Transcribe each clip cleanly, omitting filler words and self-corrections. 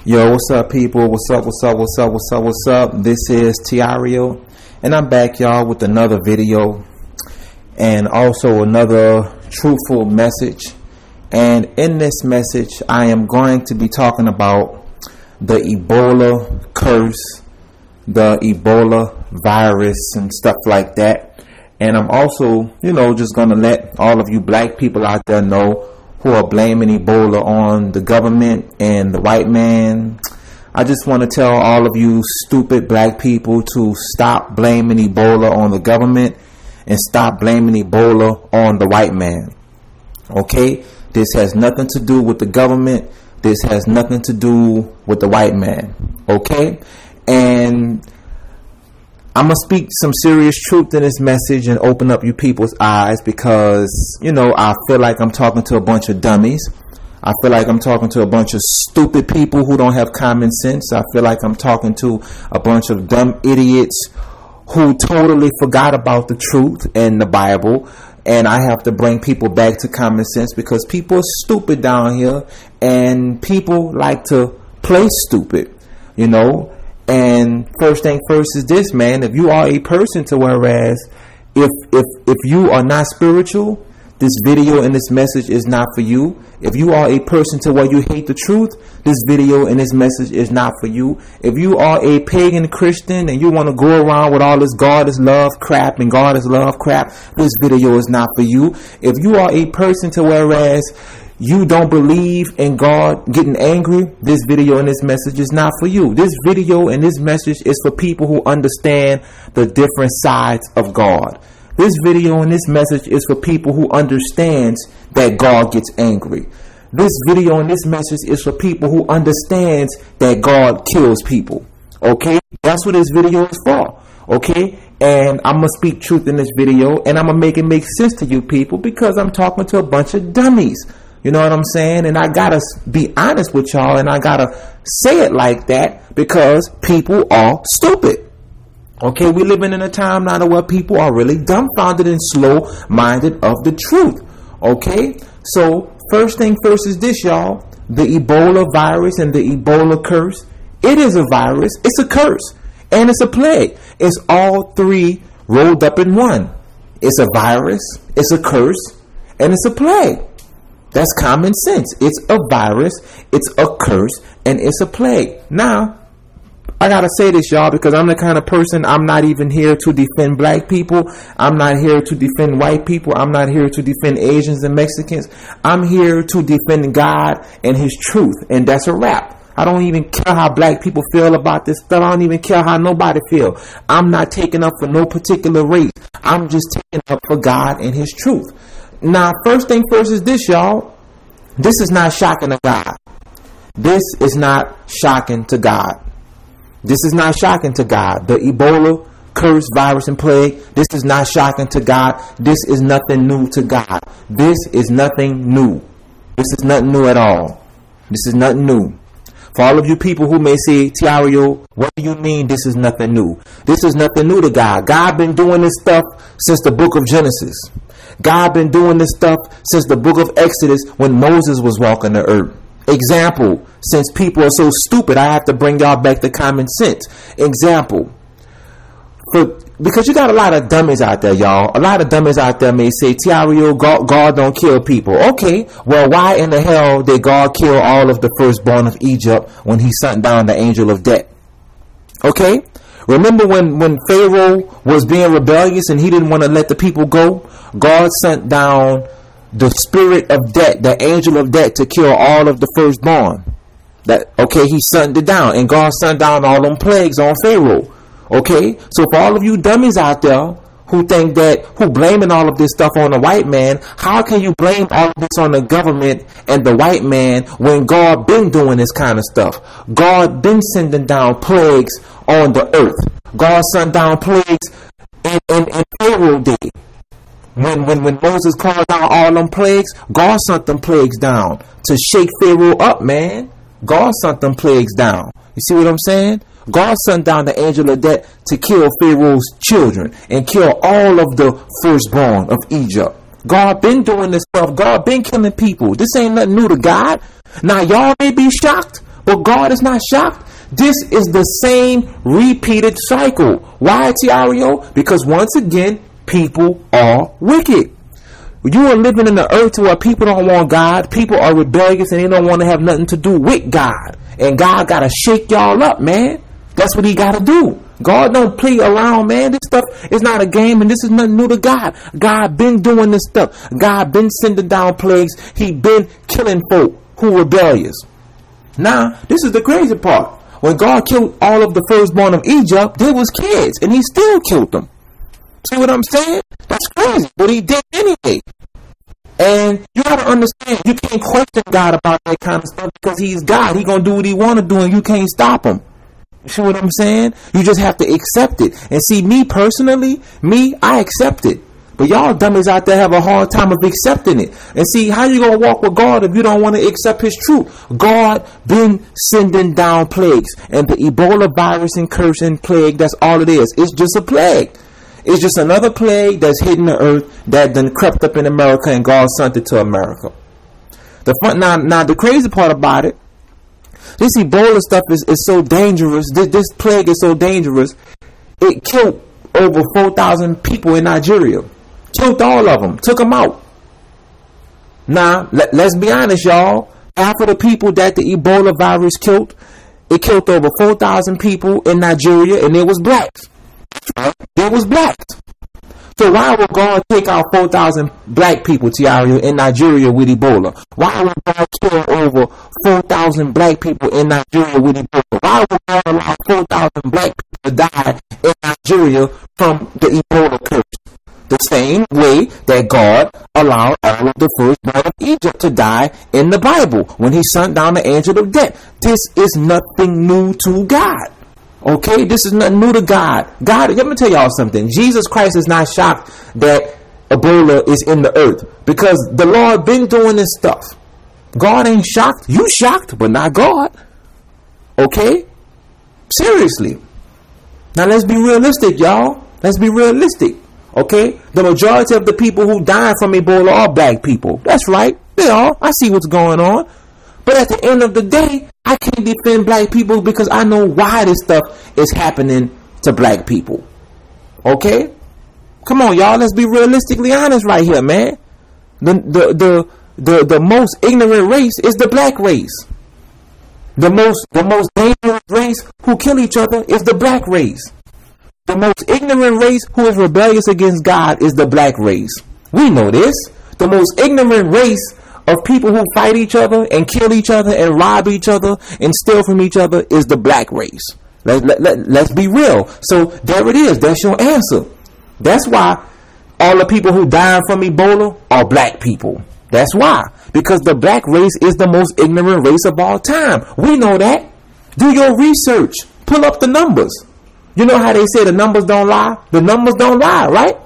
Yo, what's up, people? What's up? This is Tireo, and I'm back, y'all, with another video and also another truthful message. And in this message, I am going to be talking about the Ebola curse, the Ebola virus, and stuff like that. And I'm also, just going to let all of you black people out there know who are blaming Ebola on the government and the white man. I just want to tell all of you stupid black people to stop blaming Ebola on the government and stop blaming Ebola on the white man. Okay? This has nothing to do with the government. This has nothing to do with the white man. Okay? And I'm going to speak some serious truth in this message and open up you people's eyes because, I feel like I'm talking to a bunch of dummies. I feel like I'm talking to a bunch of stupid people who don't have common sense. I feel like I'm talking to a bunch of dumb idiots who totally forgot about the truth and the Bible. And I have to bring people back to common sense because people are stupid down here and people like to play stupid, And first thing first is this, man. If you are a person to whereas if you are not spiritual, this video and this message is not for you. If you are a person to where you hate the truth, this video and this message is not for you. If you are a pagan Christian and you want to go around with all this God is love crap and God is love crap, this video is not for you. If you are a person to whereas you don't believe in God getting angry, this video and this message is not for you. This video and this message is for people who understand the different sides of God. This video and this message is for people who understands that God gets angry. This video and this message is for people who understands that God kills people. Okay? That's what this video is for. Okay? And I'm going to speak truth in this video and I'm going to make it make sense to you people because I'm talking to a bunch of dummies. You know what I'm saying? And I gotta be honest with y'all and I gotta say it like that because people are stupid. Okay, we living in a time now where people are really dumbfounded and slow-minded of the truth. Okay, so first thing first is this, y'all. The Ebola virus and the Ebola curse. It is a virus, it's a curse, and it's a plague. It's all three rolled up in one. It's a virus, it's a curse, and it's a plague. That's common sense. It's a virus, it's a curse, and it's a plague. Now, I gotta say this, y'all, because I'm the kind of person, I'm not even here to defend black people. I'm not here to defend white people. I'm not here to defend Asians and Mexicans. I'm here to defend God and His truth, and that's a wrap. I don't even care how black people feel about this stuff. I don't even care how nobody feel. I'm not taking up for no particular race. I'm just taking up for God and His truth. Now, first thing first is this, y'all. This is not shocking to God. This is not shocking to God. This is not shocking to God. The Ebola, curse, virus, and plague, this is not shocking to God. This is nothing new to God. This is nothing new. This is nothing new at all. This is nothing new. For all of you people who may say, Tireo, what do you mean this is nothing new? This is nothing new to God. God been doing this stuff since the book of Genesis. God been doing this stuff since the book of Exodus when Moses was walking the earth. Example, since people are so stupid, I have to bring y'all back to common sense. Example, because you got a lot of dummies out there, y'all. A lot of dummies out there may say, Tireo, God don't kill people. Okay, well, why in the hell did God kill all of the firstborn of Egypt when He sent down the angel of death? Okay, remember when Pharaoh was being rebellious and he didn't want to let the people go? God sent down the spirit of death, the angel of death, to kill all of the firstborn. He sent it down, and God sent down all them plagues on Pharaoh. Okay, so for all of you dummies out there who think that, who blaming all of this stuff on the white man, how can you blame all of this on the government and the white man when God been doing this kind of stuff? God been sending down plagues on the earth. God sent down plagues in Pharaoh day. When Moses called down all them plagues, God sent them plagues down to shake Pharaoh up, man. God sent them plagues down. You see what I'm saying? God sent down the angel of death to kill Pharaoh's children and kill all of the firstborn of Egypt. God been doing this stuff. God been killing people. This ain't nothing new to God. Now y'all may be shocked, But God is not shocked. This is the same repeated cycle. Why, Tireo? Because once again, people are wicked. You are living in the earth where people don't want God. People are rebellious and they don't want to have nothing to do with God. And God got to shake y'all up, man. That's what he got to do. God don't play around, man. This stuff is not a game, and this is nothing new to God. God been doing this stuff. God been sending down plagues. He been killing folk who rebellious. Now, this is the crazy part. When God killed all of the firstborn of Egypt, they was kids, and he still killed them. See what I'm saying? That's crazy, but he did anyway. And you gotta understand, you can't question God about that kind of stuff because he's God. He gonna do what he wanna do, and you can't stop him. You see what I'm saying? You just have to accept it. And see, me personally, I accept it. But y'all dummies out there have a hard time of accepting it. And see, how you gonna walk with God if you don't want to accept his truth? God been sending down plagues. And the Ebola virus and curse and plague, that's all it is. It's just a plague. It's just another plague that's hitting the earth that done crept up in America, and God sent it to America. Now the crazy part about it, this Ebola stuff is so dangerous. This plague is so dangerous. It killed over 4,000 people in Nigeria. Killed all of them. Took them out. Now, let's be honest, y'all. Half of the people that the Ebola virus killed, it killed over 4,000 people in Nigeria, and it was blacks. It was blacks. So why would God take out 4,000 black people, Tireo, in Nigeria with Ebola? Why would God kill over 4,000 black people in Nigeria with Ebola? Why would God allow 4,000 black people to die in Nigeria from the Ebola curse? The same way that God allowed all of the firstborn of Egypt to die in the Bible when he sent down the angel of death. This is nothing new to God. Okay, this is nothing new to God. God, let me tell y'all something. Jesus Christ is not shocked that Ebola is in the earth because the Lord been doing this stuff. God ain't shocked. You shocked, but not God. Okay? Seriously. Now let's be realistic, y'all. Let's be realistic. Okay? The majority of the people who died from Ebola are black people. That's right. They are. I see what's going on. But at the end of the day, I can't defend black people because I know why this stuff is happening to black people. Okay? Come on, y'all. Let's be realistically honest right here, man. The most ignorant race is the black race. The most dangerous race who kill each other is the black race. The most ignorant race who is rebellious against God is the black race. We know this. The most ignorant race of people who fight each other and kill each other and rob each other and steal from each other is the black race. Let's be real. So there it is. That's your answer. That's why all the people who died from Ebola are black people. That's why. Because the black race is the most ignorant race of all time. We know that. Do your research. Pull up the numbers. You know how they say the numbers don't lie? The numbers don't lie, right?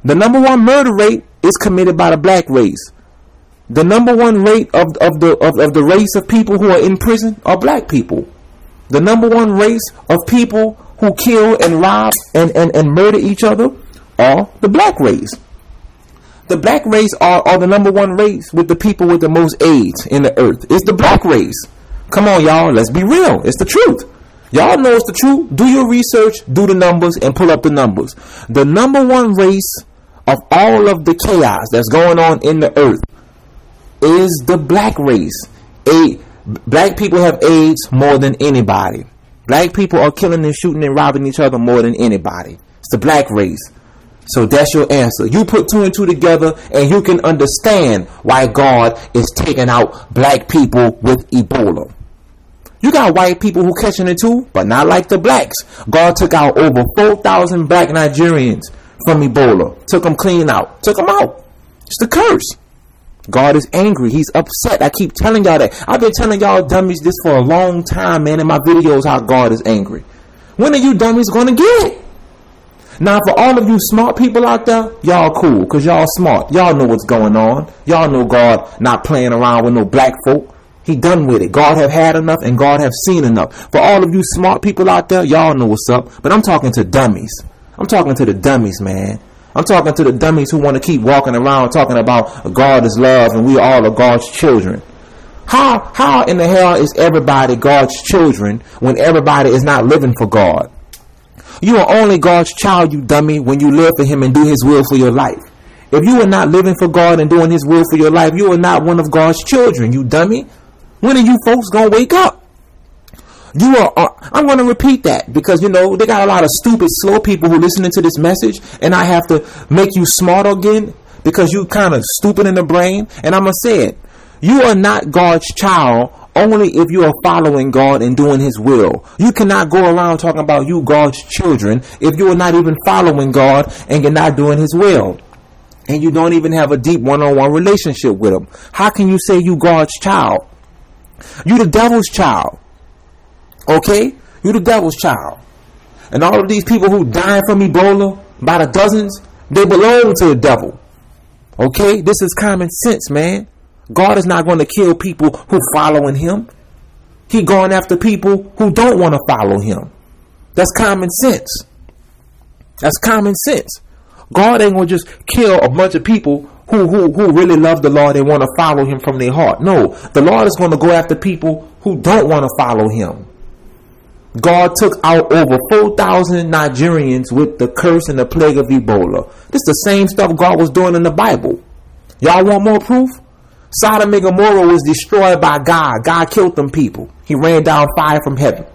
The number one murder rate is committed by the black race. The number one rate of the race of people who are in prison are black people. The number one race of people who kill and rob and murder each other are the black race. The black race are the number one race with the people with the most AIDS in the earth. It's the black race. Come on, y'all. Let's be real. It's the truth. Y'all know it's the truth. Do your research, do the numbers, and pull up the numbers. The number one race of all of the chaos that's going on in the earth is the black race. Black people have AIDS more than anybody. Black people are killing and shooting and robbing each other more than anybody. It's the black race. So that's your answer. You put two and two together and you can understand why God is taking out black people with Ebola. You got white people who catching it too, but not like the blacks. God took out over 4,000 black Nigerians from Ebola. Took them clean out. Took them out. It's the curse. God is angry. He's upset. I keep telling y'all that. I've been telling y'all dummies this for a long time, man, in my videos how God is angry. When are you dummies going to get it? Now, for all of you smart people out there, y'all cool because y'all smart. Y'all know what's going on. Y'all know God not playing around with no black folk. He done with it. God have had enough and God have seen enough. For all of you smart people out there, y'all know what's up. But I'm talking to dummies. I'm talking to the dummies, man. I'm talking to the dummies who want to keep walking around talking about God is love and we all are God's children. How in the hell is everybody God's children when everybody is not living for God? You are only God's child, you dummy, when you live for him and do his will for your life. If you are not living for God and doing his will for your life, you are not one of God's children, you dummy. When are you folks going to wake up? I'm going to repeat that because, they got a lot of stupid, slow people who listening to this message, and I have to make you smart again because you kind of stupid in the brain. And I'm going to say it. You are not God's child only if you are following God and doing his will. You cannot go around talking about you God's children if you are not even following God and you're not doing his will. And you don't even have a deep one-on-one relationship with him. How can you say you God's child? You the devil's child. Okay? You the devil's child. And all of these people who dying from Ebola by the dozens, they belong to the devil. Okay? This is common sense, man. God is not going to kill people who following him. He going after people who don't want to follow him. That's common sense. That's common sense. God ain't going to just kill a bunch of people who really love the Lord and want to follow him from their heart. No, the Lord is going to go after people who don't want to follow him. God took out over 4,000 Nigerians with the curse and the plague of Ebola. This is the same stuff God was doing in the Bible. Y'all want more proof? Sodom and Gomorrah was destroyed by God. God killed them people. He rained down fire from heaven.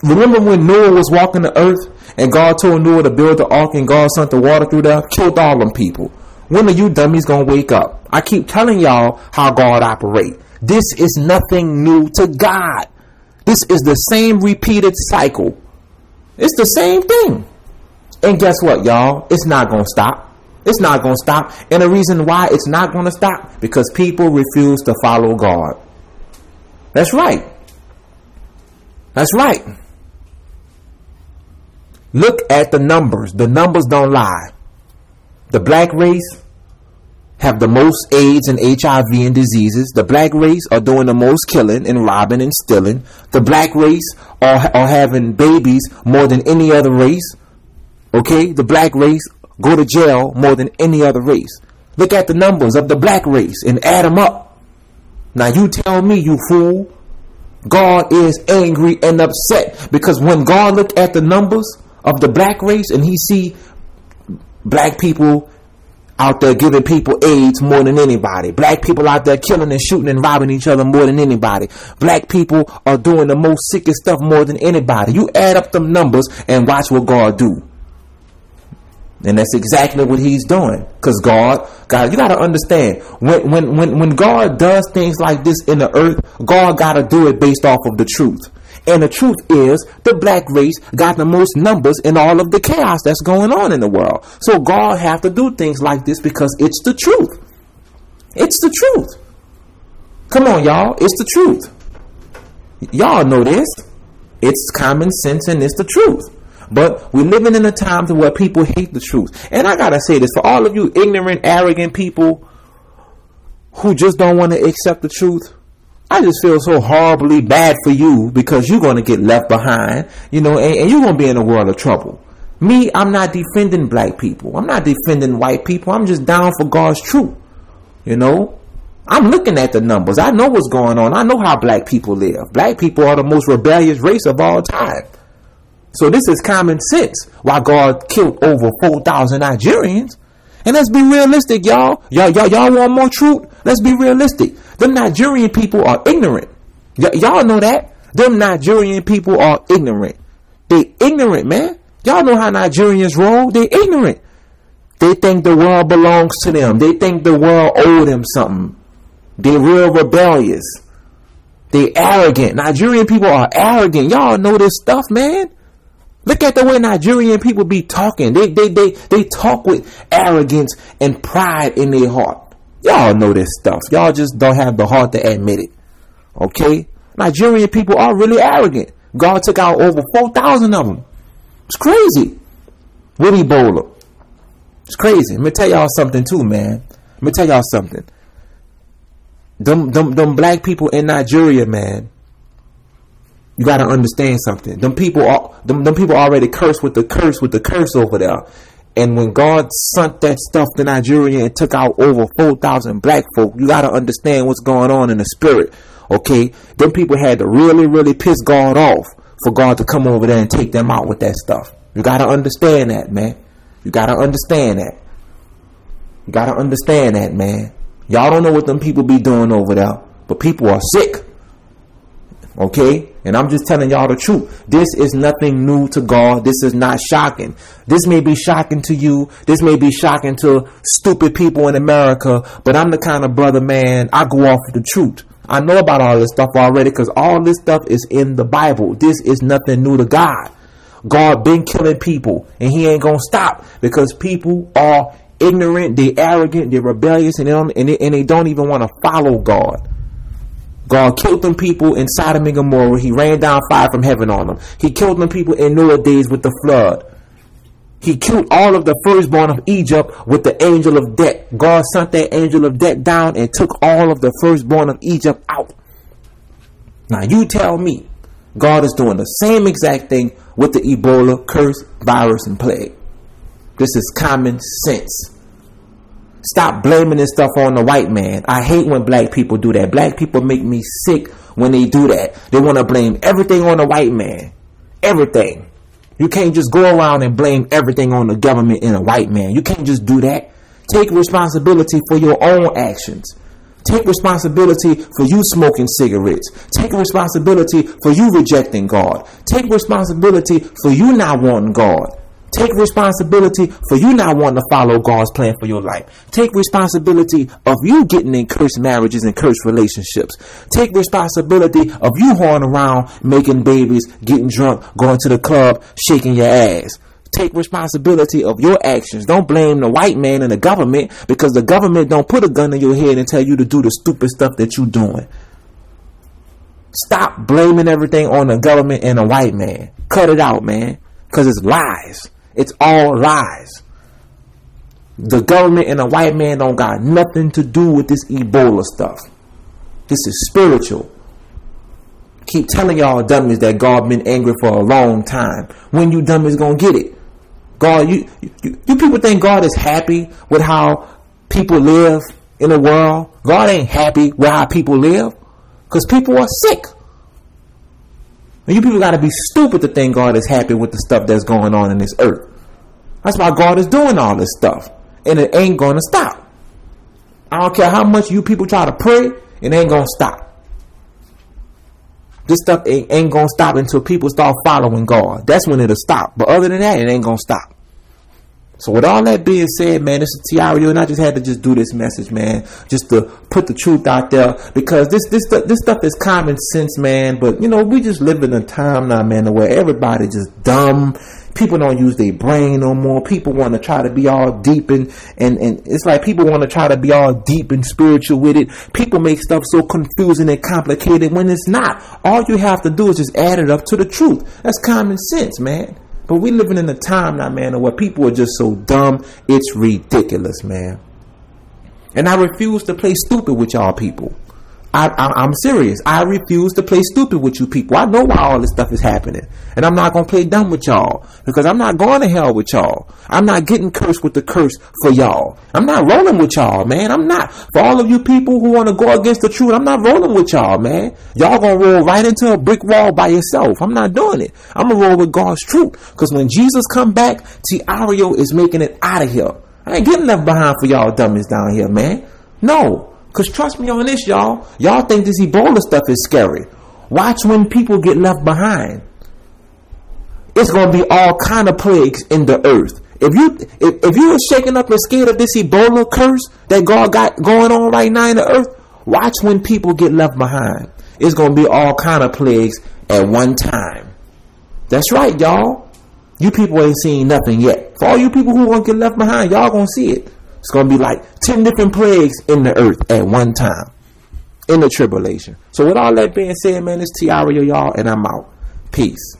Remember when Noah was walking the earth and God told Noah to build the ark and God sent the water through there? Killed all them people. When are you dummies going to wake up? I keep telling y'all how God operates. This is nothing new to God. This is the same repeated cycle. It's the same thing. And guess what, y'all? It's not going to stop. It's not going to stop. And the reason why it's not going to stop, because people refuse to follow God. That's right. That's right. Look at the numbers. The numbers don't lie. The black race have the most AIDS and HIV and diseases. The black race are doing the most killing and robbing and stealing. The black race are having babies more than any other race. Okay? The black race go to jail more than any other race. Look at the numbers of the black race and add them up. Now you tell me, you fool, God is angry and upset because when God look at the numbers of the black race and he see black people out there giving people AIDS more than anybody, black people out there killing and shooting and robbing each other more than anybody, black people are doing the most sickest stuff more than anybody. You add up them numbers and watch what God do. And that's exactly what he's doing. Because God, you got to understand, when God does things like this in the earth, God got to do it based off of the truth. And the truth is, the black race got the most numbers in all of the chaos that's going on in the world. So God have to do things like this because it's the truth. It's the truth. Come on, y'all. It's the truth. Y'all know this. It's common sense and it's the truth. But we're living in a time to where people hate the truth. And I got to say this, for all of you ignorant, arrogant people who just don't want to accept the truth, I just feel so horribly bad for you because you're going to get left behind, and you're going to be in a world of trouble. Me, I'm not defending black people. I'm not defending white people. I'm just down for God's truth. I'm looking at the numbers. I know what's going on. I know how black people live. Black people are the most rebellious race of all time. So this is common sense why God killed over 4,000 Nigerians. And let's be realistic, y'all. Y'all want more truth? Let's be realistic. Them Nigerian people are ignorant. Y'all know that. Them Nigerian people are ignorant. They ignorant, man. Y'all know how Nigerians roll. They ignorant. They think the world belongs to them. They think the world owes them something. They real rebellious. They arrogant. Nigerian people are arrogant. Y'all know this stuff, man. Look at the way Nigerian people be talking. They talk with arrogance and pride in their heart. Y'all know this stuff. Y'all just don't have the heart to admit it. Okay? Nigerian people are really arrogant. God took out over 4,000 of them. It's crazy. With Ebola. It's crazy. Let me tell y'all something too, man. Let me tell y'all something. Them black people in Nigeria, man. You got to understand something. Them people already cursed with the curse over there. And when God sent that stuff to Nigeria and took out over 4,000 black folk, you got to understand what's going on in the spirit. Okay, them people had to really, really piss God off for God to come over there and take them out with that stuff. You got to understand that, man. You got to understand that. You got to understand that, man. Y'all don't know what them people be doing over there, but people are sick. Okay, and I'm just telling y'all the truth. This is nothing new to God. This is not shocking. This may be shocking to you. This may be shocking to stupid people in America, but I'm the kind of brother, man, I go off of the truth. I know about all this stuff already because all this stuff is in the Bible. This is nothing new to God. God been killing people, and he ain't gonna stop because people are ignorant, they arrogant, they're rebellious, and they don't even want to follow God. God killed them people in Sodom and Gomorrah. He rained down fire from heaven on them. He killed them people in Noah's days with the flood. He killed all of the firstborn of Egypt with the angel of death. God sent that angel of death down and took all of the firstborn of Egypt out. Now you tell me God is doing the same exact thing with the Ebola, curse, virus, and plague. This is common sense. Stop blaming this stuff on the white man. I hate when black people do that. Black people make me sick when they do that. They want to blame everything on the white man. Everything. You can't just go around and blame everything on the government and a white man. You can't just do that. Take responsibility for your own actions. Take responsibility for you smoking cigarettes. Take responsibility for you rejecting God. Take responsibility for you not wanting God. Take responsibility for you not wanting to follow God's plan for your life. Take responsibility of you getting in cursed marriages and cursed relationships. Take responsibility of you whoring around, making babies, getting drunk, going to the club, shaking your ass. Take responsibility of your actions. Don't blame the white man and the government because the government don't put a gun in your head and tell you to do the stupid stuff that you're doing. Stop blaming everything on the government and the white man. Cut it out, man, because it's lies. It's all lies. The government and the white man don't got nothing to do with this Ebola stuff. This is spiritual. Keep telling y'all dummies that God been angry for a long time. When you dummies gonna get it? God, you people think God is happy with how people live in the world? God ain't happy with how people live because people are sick. And you people got to be stupid to think God is happy with the stuff that's going on in this earth. That's why God is doing all this stuff. And it ain't going to stop. I don't care how much you people try to pray, it ain't going to stop. This stuff ain't going to stop until people start following God. That's when it'll stop. But other than that, it ain't going to stop. So with all that being said, man, this is Tireo, and I just had to just do this message, man, just to put the truth out there, because this stuff is common sense, man. But you know, we just live in a time now, man, where everybody just dumb. People don't use their brain no more. People want to try to be all deep and it's like people want to try to be all deep and spiritual with it. People make stuff so confusing and complicated when it's not. All you have to do is just add it up to the truth. That's common sense, man. But we living in a time now, man, where people are just so dumb, it's ridiculous, man. And I refuse to play stupid with y'all people. I'm serious. I refuse to play stupid with you people. I know why all this stuff is happening. And I'm not going to play dumb with y'all. Because I'm not going to hell with y'all. I'm not getting cursed with the curse for y'all. I'm not rolling with y'all, man. I'm not. For all of you people who want to go against the truth, I'm not rolling with y'all, man. Y'all going to roll right into a brick wall by yourself. I'm not doing it. I'm going to roll with God's truth. Because when Jesus come back, Tireo is making it out of here. I ain't getting left behind for y'all dummies down here, man. No. Because trust me on this, y'all. Y'all think this Ebola stuff is scary. Watch when people get left behind. It's going to be all kind of plagues in the earth. If you are shaken up and scared of this Ebola curse that God got going on right now in the earth, watch when people get left behind. It's going to be all kind of plagues at one time. That's right, y'all. You people ain't seen nothing yet. For all you people who want to get left behind, y'all going to see it. It's going to be like 10 different plagues in the earth at one time. In the tribulation. So with all that being said, man, it's Tireo, y'all, and I'm out. Peace.